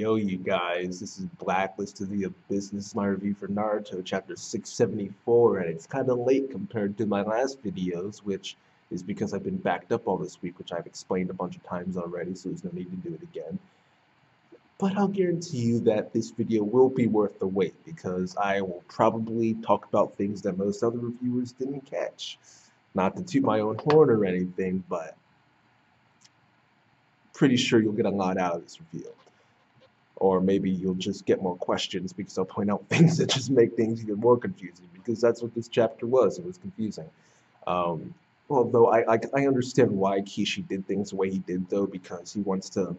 Yo, you guys, this is Blacklist to the Abyss. This is my review for Naruto, chapter 674, and it's kind of late compared to my last videos, which is because I've been backed up all this week, which I've explained a bunch of times already, so there's no need to do it again. But I'll guarantee you that this video will be worth the wait, because I will probably talk about things that most other reviewers didn't catch. Not to toot my own horn or anything, but pretty sure you'll get a lot out of this review. Or maybe you'll just get more questions because I'll point out things that just make things even more confusing, because that's what this chapter was. It was confusing. Um, Although I understand why Kishi did things the way he did, though, because he wants to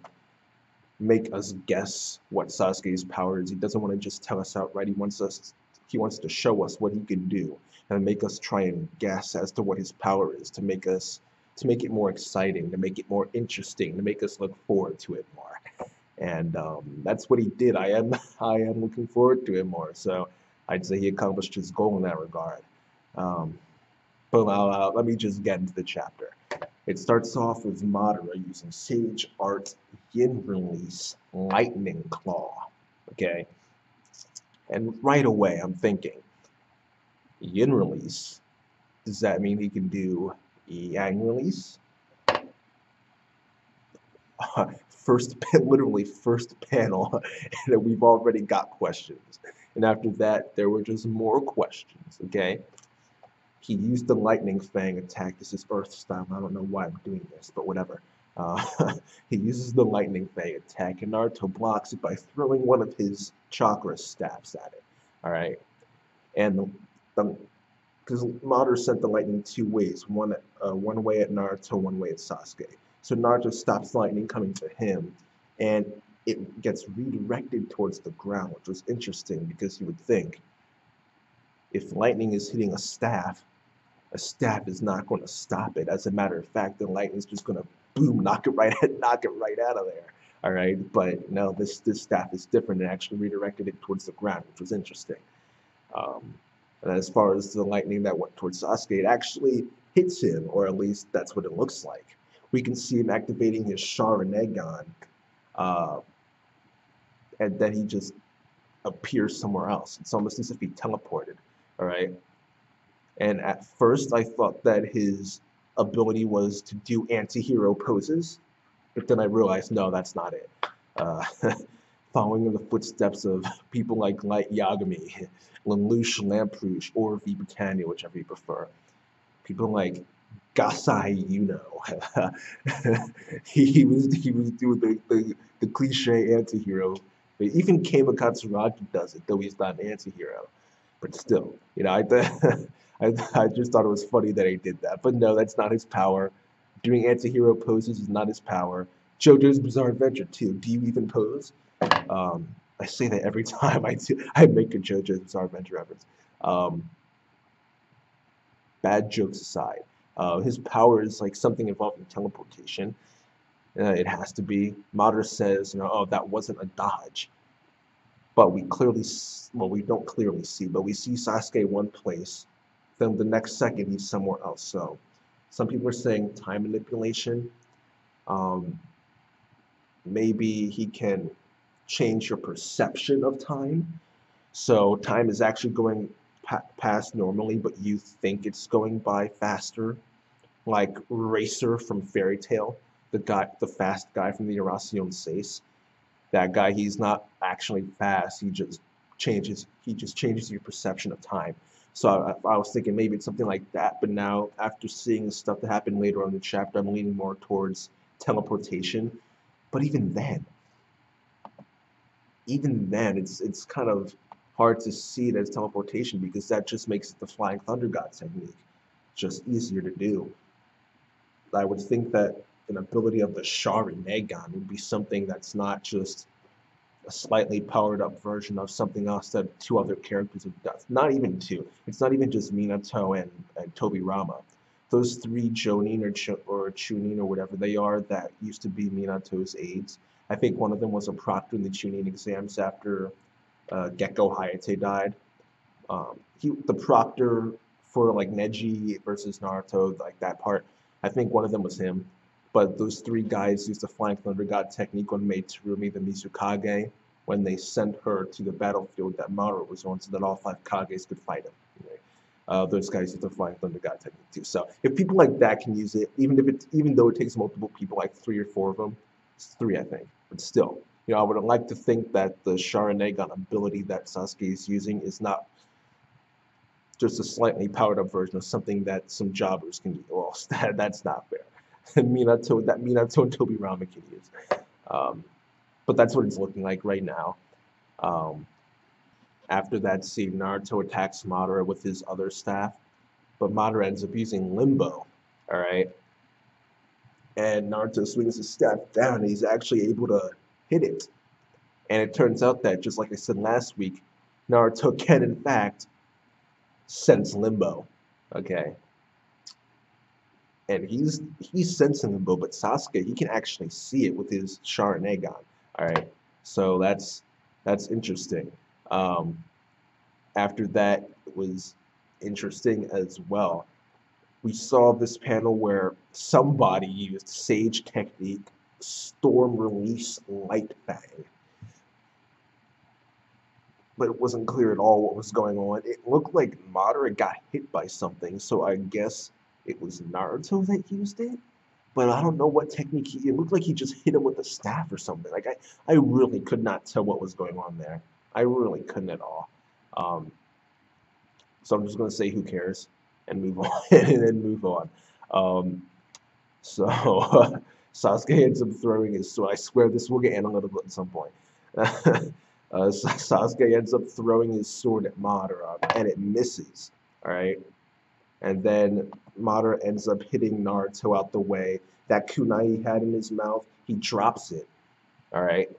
make us guess what Sasuke's power is. He doesn't want to just tell us outright. He wants to show us what he can do and make us try and guess as to what his power is, to make it more exciting, to make it more interesting, to make us look forward to it more. And that's what he did. I am looking forward to it more. So I'd say he accomplished his goal in that regard. But let me just get into the chapter. It starts off with Madara using Sage Art Yin Release Lightning Claw. Okay, and right away I'm thinking, Yin Release. Does that mean he can do Yang Release? Literally first panel, and we've already got questions. And after that, there were just more questions, okay? He used the Lightning Fang attack. This is Earth style. I don't know why I'm doing this, but whatever. He uses the Lightning Fang attack, and Naruto blocks it by throwing one of his chakra staffs at it, all right? And because Madara sent the lightning two ways, one way at Naruto, one way at Sasuke. So Naruto stops lightning coming to him, and it gets redirected towards the ground, which was interesting because you would think if lightning is hitting a staff is not going to stop it. As a matter of fact, the lightning is just going to boom, knock it right out of there. All right, but no, this staff is different. It actually redirected it towards the ground, which was interesting. And as far as the lightning that went towards Sasuke, it actually hits him, or at least that's what it looks like. We can see him activating his Sharinnegan, and then he just appears somewhere else. It's almost as if he teleported, all right? And at first, I thought that his ability was to do anti-hero poses, but then I realized, no, that's not it. Following in the footsteps of people like Light Yagami, Lelouch Lamperouche, or V. Britannia, whichever you prefer. People like Gasai Yuno. he was doing the cliche anti-hero. Even Kei Katsuragi does it, though he's not an anti-hero. But still, you know, I just thought it was funny that he did that. But no, that's not his power. Doing anti-hero poses is not his power. JoJo's Bizarre Adventure too. Do you even pose? I say that every time I make a JoJo's Bizarre Adventure reference. Bad jokes aside, his power is like something involving teleportation. It has to be. Madara says, you know, oh, that wasn't a dodge. But we don't clearly see, but we see Sasuke one place, then the next second he's somewhere else. So some people are saying time manipulation. Maybe he can change your perception of time. So time is actually going past normally, but you think it's going by faster. Like Racer from Fairy Tail, the fast guy from the Erasion Seis. That guy, he's not actually fast. He just changes your perception of time. So I was thinking maybe it's something like that. But now, after seeing the stuff that happened later on in the chapter, I'm leaning more towards teleportation. But even then, it's kind of hard to see it as teleportation, because that just makes it the Flying Thunder God technique. Just easier to do. I would think that an ability of the Sharinnegan would be something that's not just a slightly powered up version of something else that two other characters have done. Not even two. It's not even just Minato and Tobirama. Those three Jonin or Chunin or whatever they are that used to be Minato's aides. I think one of them was a proctor in the Chunin exams after Gekko Hayate died. The proctor for like Neji versus Naruto, like that part, I think one of them was him. But those three guys used the Flying Thunder God technique on Meiterumi, the Mizukage, when they sent her to the battlefield that Madara was on, so that all five Kages could fight him. Right? Those guys use the Flying Thunder God technique too. So if people like that can use it, even though it takes multiple people, like 3 or 4 of them, it's 3 I think, but still, I would like to think that the Sharinnegan ability that Sasuke is using is not just a slightly powered up version of something that some jobbers can use. Well, that's not fair. Minato and Tobirama can use. But that's what it's looking like right now. After that scene, Naruto attacks Madara with his other staff, but Madara ends up using Limbo. All right, and Naruto swings his staff down, and he's actually able to hit it. And it turns out that, just like I said last week, Naruto can in fact sense Limbo. Okay, and he's sensing Limbo, but Sasuke, he can actually see it with his Sharinnegan. All right, so that's interesting. After that, it was interesting as well. We saw this panel where somebody used Sage technique, Storm Release Light Fang, but it wasn't clear at all what was going on. It looked like Madara got hit by something, so I guess it was Naruto that used it. But I don't know what technique it looked like he just hit him with a staff or something. Like I really could not tell what was going on there. I really couldn't at all. So I'm just gonna say who cares and move on and then move on. So Sasuke ends up throwing his sword. I swear this will get analytical at some point. Sasuke ends up throwing his sword at Madara, and it misses. All right, and then Madara ends up hitting Naruto out the way. That kunai he had in his mouth, he drops it. All right,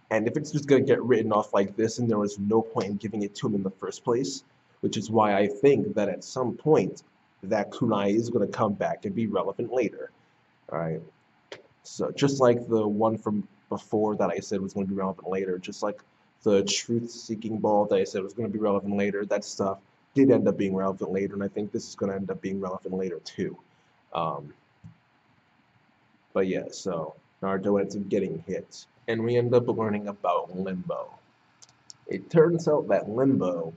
and if it's just gonna get written off like this, and there was no point in giving it to him in the first place, which is why I think that at some point that kunai is gonna come back and be relevant later. All right, so just like the one from before that I said was going to be relevant later, just like the truth-seeking ball that I said was going to be relevant later, that stuff did end up being relevant later, and I think this is going to end up being relevant later too. But yeah, so Naruto ends up getting hit, and we end up learning about Limbo. It turns out that Limbo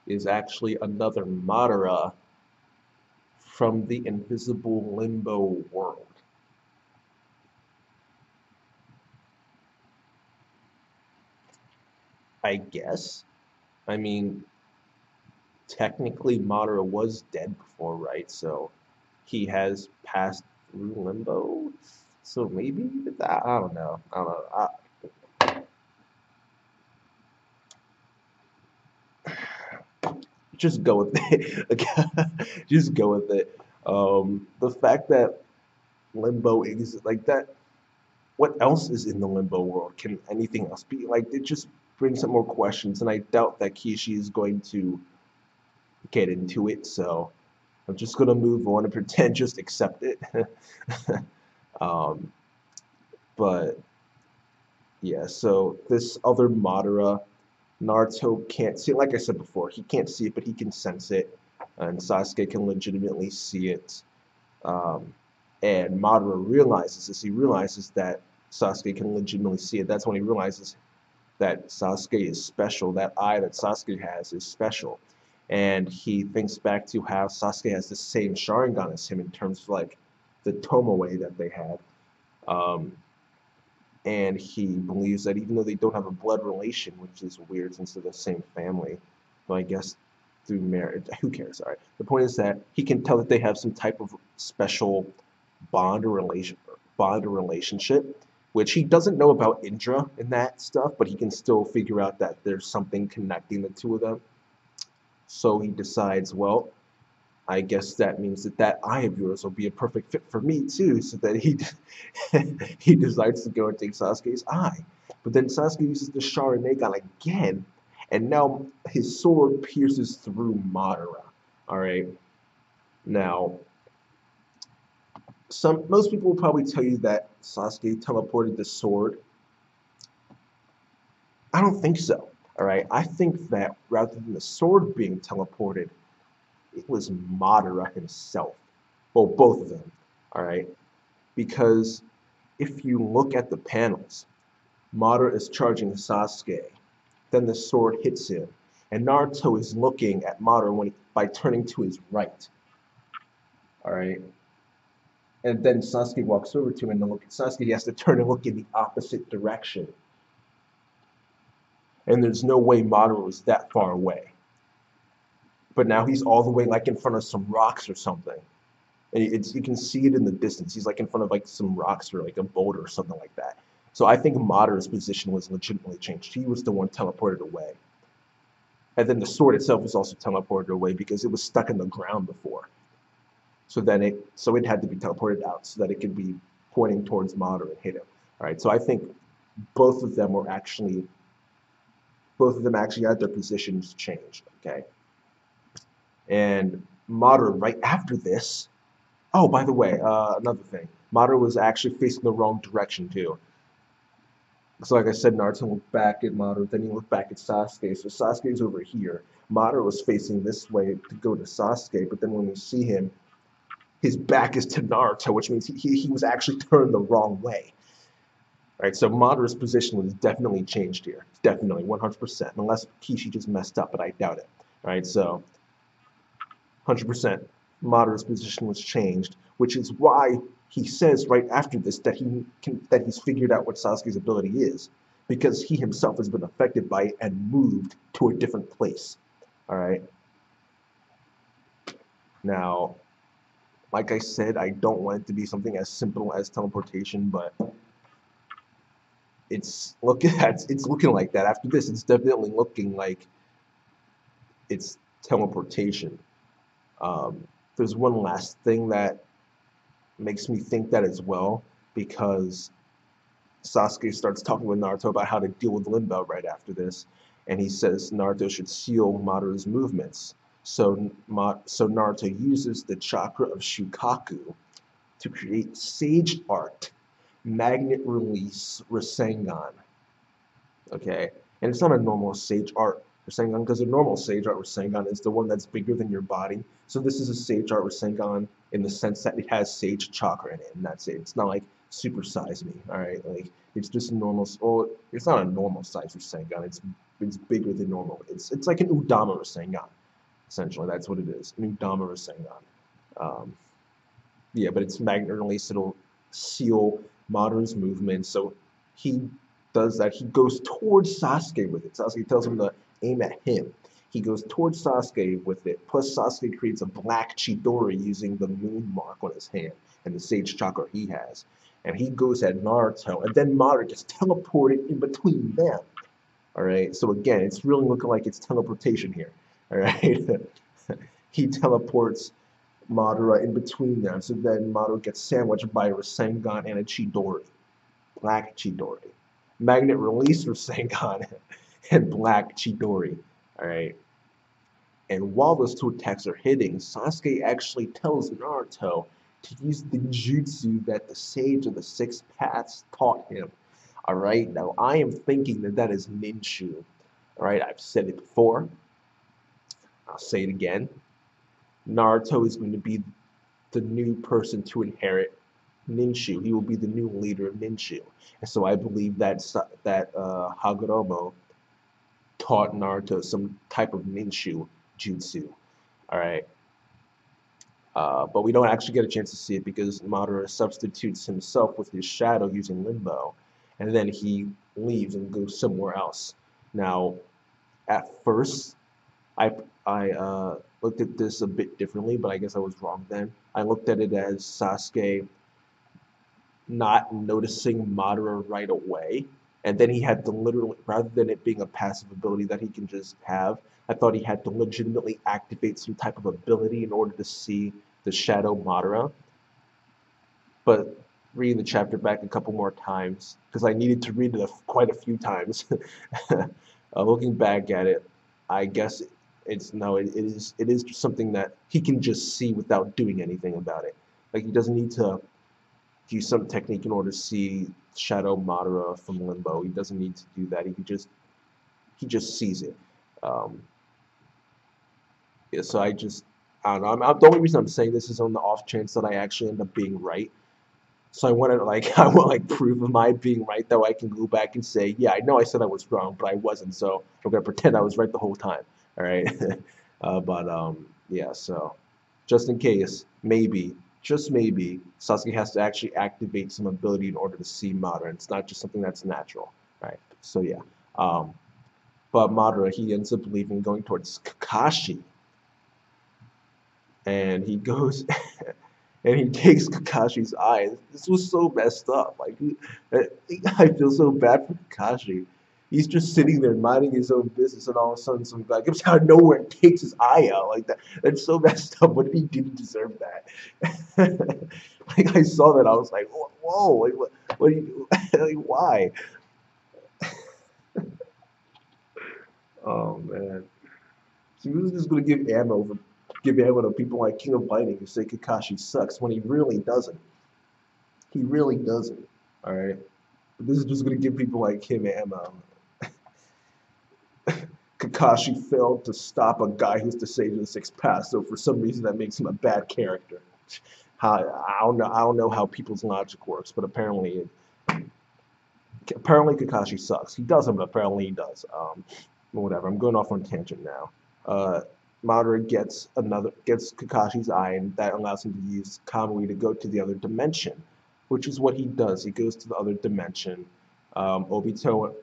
is actually another Madara from the invisible Limbo world. I guess. I mean, technically Madara was dead before, right? So he has passed through Limbo. So maybe I don't know. Just go with it. Just go with it. The fact that Limbo exists like that. What else is in the Limbo world? Can anything else be? Like, it just brings up more questions, and I doubt that Kishi is going to get into it. So I'm just gonna move on and pretend, just accept it. um, but yeah, so this other Madara, Naruto can't see it. Like I said before, he can't see it, but he can sense it, and Sasuke can legitimately see it. And Madara realizes this. He realizes that Sasuke can legitimately see it. That's when he realizes that Sasuke is special. That eye that Sasuke has is special. And he thinks back to how Sasuke has the same Sharingan as him in terms of like the Tomoe that they had. And he believes that even though they don't have a blood relation, which is weird since they're the same family, but I guess through marriage, who cares? All right. The point is that he can tell that they have some type of special bond or relationship, which he doesn't know about Indra and that stuff, but he can still figure out that there's something connecting the two of them. So he decides, well, I guess that means that that eye of yours will be a perfect fit for me too. So that he decides to go and take Sasuke's eye. But then Sasuke uses the Sharinnegan again, and now his sword pierces through Madara. All right. Now, most people will probably tell you that Sasuke teleported the sword. I don't think so. All right. I think that rather than the sword being teleported, it was Madara himself. Well, both of them. All right, because if you look at the panels, Madara is charging Sasuke. Then the sword hits him, and Naruto is looking at Madara by turning to his right. All right, and then Sasuke walks over to him, and to look at Sasuke, he has to turn and look in the opposite direction. And there's no way Madara was that far away. But now he's all the way like in front of some rocks or something. And you can see it in the distance. He's like in front of like some rocks or like a boulder or something like that. So I think Madara's position was legitimately changed. He was the one teleported away. And then the sword itself was also teleported away because it was stuck in the ground before. So it had to be teleported out so that it could be pointing towards Madara and hit him. All right. So I think both of them had their positions changed. Okay. And Madara right after this. Oh, by the way, another thing. Madara was actually facing the wrong direction too. So like I said, Naruto looked back at Madara, then he looked back at Sasuke. So Sasuke's over here. Madara was facing this way to go to Sasuke, but then when we see him, his back is to Naruto, which means he was actually turned the wrong way. Right, so Madara's position was definitely changed here. Definitely, 100%. Unless Kishi just messed up, but I doubt it. Right, so 100%. Madara's position was changed, which is why he says right after this that he's figured out what Sasuke's ability is, because he himself has been affected by it and moved to a different place. All right. Now, like I said, I don't want it to be something as simple as teleportation, but it's looking like that. After this, it's definitely looking like it's teleportation. There's one last thing that makes me think that as well, because Sasuke starts talking with Naruto about how to deal with Limbo right after this, and he says Naruto should seal Madara's movements. So Naruto uses the chakra of Shukaku to create Sage Art Magnet Release Rasengan. Okay, and it's not a normal Sage Art Rasengan because a normal Sage Art Rasengan is the one that's bigger than your body. So this is a Sage Art Rasengan in the sense that it has Sage Chakra in it, and that's it. It's not like Super Size Me, all right? Like it's just a normal. Well, it's not a normal size Rasengan. It's bigger than normal. It's like an Udama Rasengan, essentially. That's what it is, an Udama Rasengan. Um, yeah, but it's magnet release. It'll seal Madara's movement. So he does that. He goes towards Sasuke with it. Sasuke tells him to aim at him. He goes towards Sasuke with it. Plus, Sasuke creates a black Chidori using the moon mark on his hand and the Sage Chakra he has. And he goes at Naruto, and then Madara gets teleported in between them. All right. So again, it's really looking like it's teleportation here. All right. He teleports Madara in between them. So then Madara gets sandwiched by a Rasengan and a Chidori. Black Chidori. Magnet release Rasengan and black Chidori. Alright. And while those two attacks are hitting, Sasuke actually tells Naruto to use the jutsu that the Sage of the Six Paths taught him. Alright, now I am thinking that that is Ninshu. Alright, I've said it before. I'll say it again. Naruto is going to be the new person to inherit Ninshu. He will be the new leader of Ninshu. And so I believe that Hagoromo taught Naruto some type of Ninshu jutsu. All right. But we don't actually get a chance to see it because Madara substitutes himself with his shadow using Limbo, and then he leaves and goes somewhere else. Now, at first, I looked at this a bit differently, but I guess I was wrong then. I looked at it as Sasuke not noticing Madara right away, and then he had to literally, rather than it being a passive ability that he can just have, I thought he had to legitimately activate some type of ability in order to see the Shadow Madara. But reading the chapter back a couple more times, because I needed to read it quite a few times, looking back at it, I guess it is something that he can just see without doing anything about it. Like he doesn't need to use some technique in order to see Shadow Madara from Limbo. He doesn't need to do that. He just sees it. Yeah, so I just I don't know. The only reason I'm saying this is on the off chance that I actually end up being right. So I want to I want like proof of my being right, that way I can go back and say, yeah, I know I said I was wrong, but I wasn't. So I'm gonna pretend I was right the whole time. All right. Yeah. So just in case, maybe, just maybe, Sasuke has to actually activate some ability in order to see Madara. It's not just something that's natural, right? So yeah. Um, but Madara, he ends up leaving, going towards Kakashi, and he goes and he takes Kakashi's eye. This was so messed up. I feel so bad for Kakashi. He's just sitting there minding his own business, and all of a sudden, some guy comes out of nowhere and takes his eye out like that. That's so messed up. What did he do to deserve that? Like I saw that, I was like, whoa, like what do you do? Like why? Oh man. So he was just gonna give ammo to people like King of Lightning who say Kakashi sucks when he really doesn't. He really doesn't. All right. But this is just gonna give people like him ammo. Kakashi failed to stop a guy who's the sage of the sixth path, so for some reason that makes him a bad character. I don't know. I don't know how people's logic works, but apparently Kakashi sucks. He doesn't, but apparently he does. Whatever. I'm going off on a tangent now. Uh, Madara gets Kakashi's eye, and that allows him to use Kamui to go to the other dimension, which is what he does. He goes to the other dimension. Obito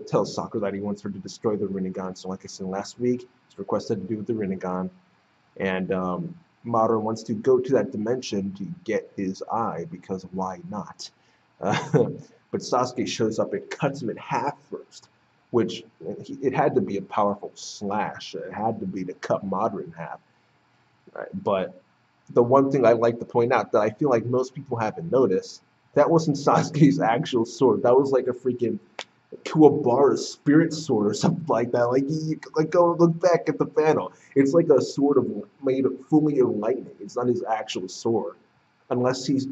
tells Sakura that he wants her to destroy the Rinnegan. So, like I said last week, he's requested to do with the Rinnegan, and Madara wants to go to that dimension to get his eye because why not? But Sasuke shows up and cuts him in half first, which it had to be a powerful slash. It had to be to cut Madara in half. Right? But the one thing I like to point out that I feel like most people haven't noticed, that wasn't Sasuke's actual sword. That was like a freaking Kuwabara's spirit sword or something like that. Like go look back at the panel. It's like a sword made fully of lightning. It's not his actual sword, unless he's.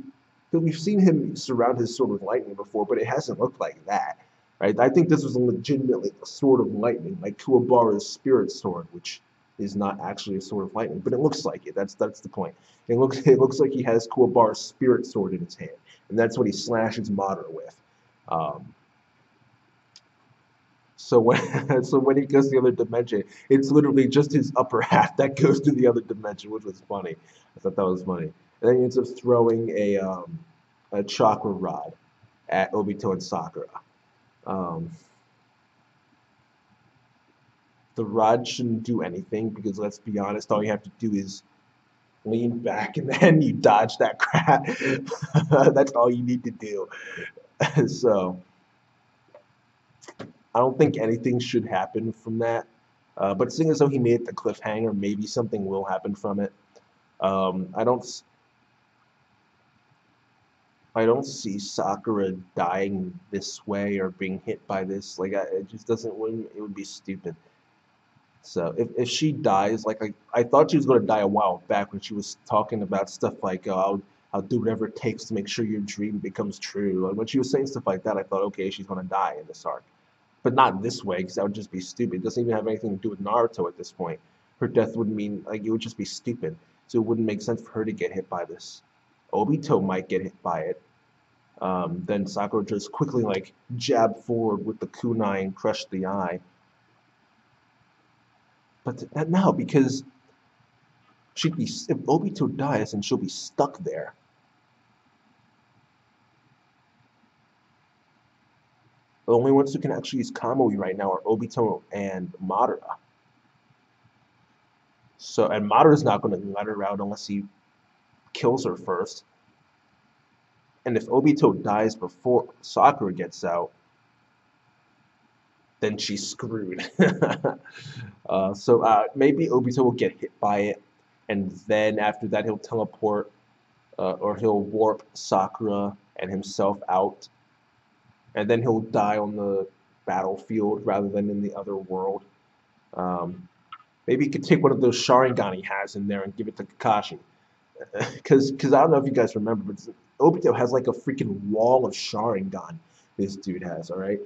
We've seen him surround his sword with lightning before, but it hasn't looked like that, right? I think this was a legitimately a sword of lightning, like Kuwabara's spirit sword, which is not actually a sword of lightning, but it looks like it. That's the point. It looks like he has Kuwabara's spirit sword in his hand, and that's what he slashes Madara with. Um, so when so when he goes to the other dimension, it's literally just his upper half that goes to the other dimension, which was funny. I thought that was funny. And then he ends up throwing a chakra rod at Obito and Sakura. Um, the rod shouldn't do anything because let's be honest, all you have to do is lean back and then you dodge that crap. That's all you need to do. So I don't think anything should happen from that. But seeing as though he made it the cliffhanger, maybe something will happen from it. I don't see Sakura dying this way or being hit by this. It just doesn't. It would be stupid. So if she dies, I thought she was going to die a while back when she was talking about stuff like, oh, I'll do whatever it takes to make sure your dream becomes true. And when she was saying stuff like that, I thought, okay, she's going to die in this arc. But not this way, because that would just be stupid. It doesn't even have anything to do with Naruto at this point. Her death would mean, it would just be stupid. So it wouldn't make sense for her to get hit by this. Obito might get hit by it. Then Sakura just quickly, jab forward with the kunai and crush the eye. But no, because if Obito dies, then she'll be stuck there. The only ones who can actually use Kamui right now are Obito and Madara. And Madara's not going to let her out unless he kills her first. And if Obito dies before Sakura gets out, then she's screwed. Maybe Obito will get hit by it, and then after that he'll teleport or he'll warp Sakura and himself out, and then he'll die on the battlefield rather than in the other world. Maybe he could take one of those Sharinnegan he has in there and give it to Kakashi. Because I don't know if you guys remember, but Obito has like a freaking wall of Sharinnegan. This dude has, all right.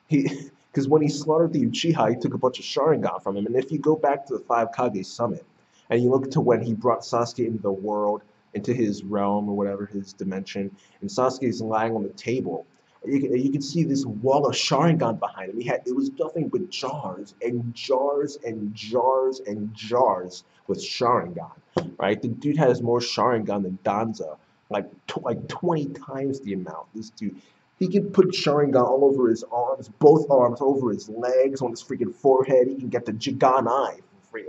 Because when he slaughtered the Uchiha, he took a bunch of Sharinnegan from him. And if you go back to the Five Kage Summit, And you look to when he brought Sasuke into the world, into his realm or whatever, his dimension, and Sasuke's lying on the table. You can see this wall of Sharingan behind him. It was nothing but jars and jars and jars and jars with Sharingan, right? The dude has more Sharingan than Danza, like 20 times the amount. This dude, he can put Sharingan all over his arms, both arms, over his legs, on his freaking forehead. He can get the Jigan Eye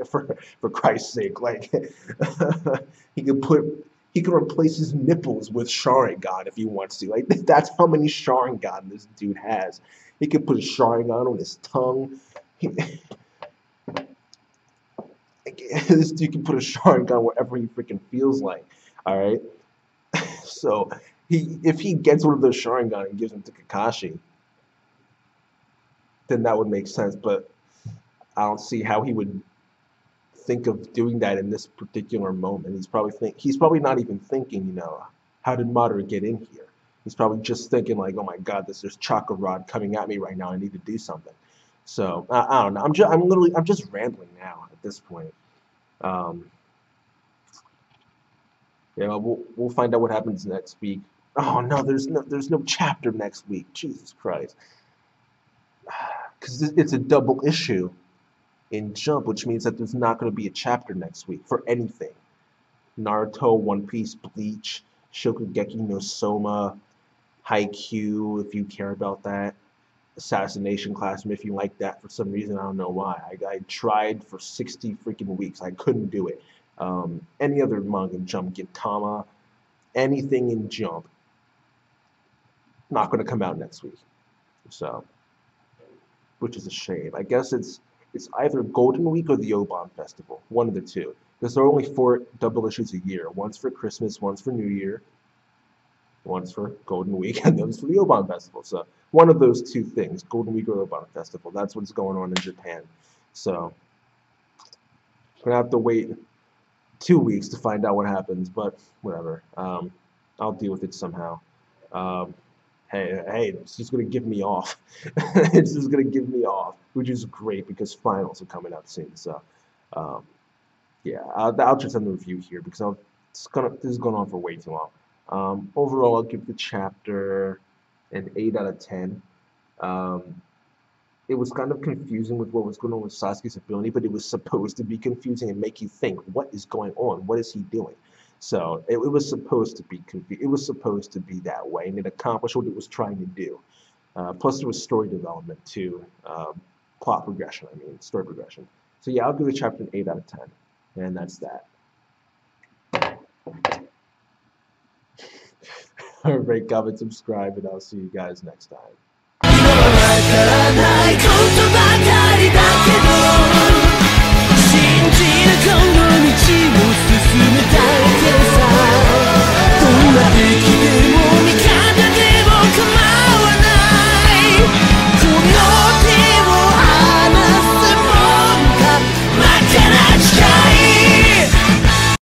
for Christ's sake. Like he could put he can replace his nipples with Sharingan if he wants to. Like that's how many Sharingan this dude has. He can put a Sharingan on his tongue. He, this dude can put a Sharingan wherever he freaking feels like. All right. So if he gets one of those Sharingan and gives them to Kakashi, then that would make sense. But I don't see how he would think of doing that in this particular moment. He's probably not even thinking, how did Madara get in here? He's probably just thinking like, oh my God, there's Chakra Rod coming at me right now. I need to do something. So I don't know. I'm just rambling now at this point. Um, we'll find out what happens next week. Oh no, there's no chapter next week. Jesus Christ, because it's a double issue in Jump, which means that there's not going to be a chapter next week for anything. Naruto, One Piece, Bleach, Shokugeki no Soma, Haikyuu, if you care about that, Assassination Classroom, if you like that for some reason, I don't know why. I tried for 60 freaking weeks. I couldn't do it. Any other manga in Jump, Gintama, anything in Jump, not going to come out next week. So, which is a shame. I guess it's either Golden Week or the Oban Festival, one of the two. Because there are only 4 double issues a year. One's for Christmas, one's for New Year, one's for Golden Week, and one's for the Oban Festival. So one of those two things, Golden Week or Oban Festival, that's what's going on in Japan. So I'm gonna have to wait 2 weeks to find out what happens, but whatever. I'll deal with it somehow. Um, hey, it's just gonna give me off. It's just gonna give me off, which is great because finals are coming out soon. So. Um, Yeah, I'll just end the review here because this is going on for way too long. Overall, I'll give the chapter an 8 out of 10. Um, it was kind of confusing with what was going on with Sasuke's ability, but it was supposed to be confusing and make you think, what is going on? What is he doing? So it was supposed to be it was supposed to be that way, and it accomplished what it was trying to do. Plus, there was story development too, plot progression. I mean, story progression. So yeah, I'll give the chapter an 8 out of 10. And that's that. Alright, comment, subscribe, and I'll see you guys next time.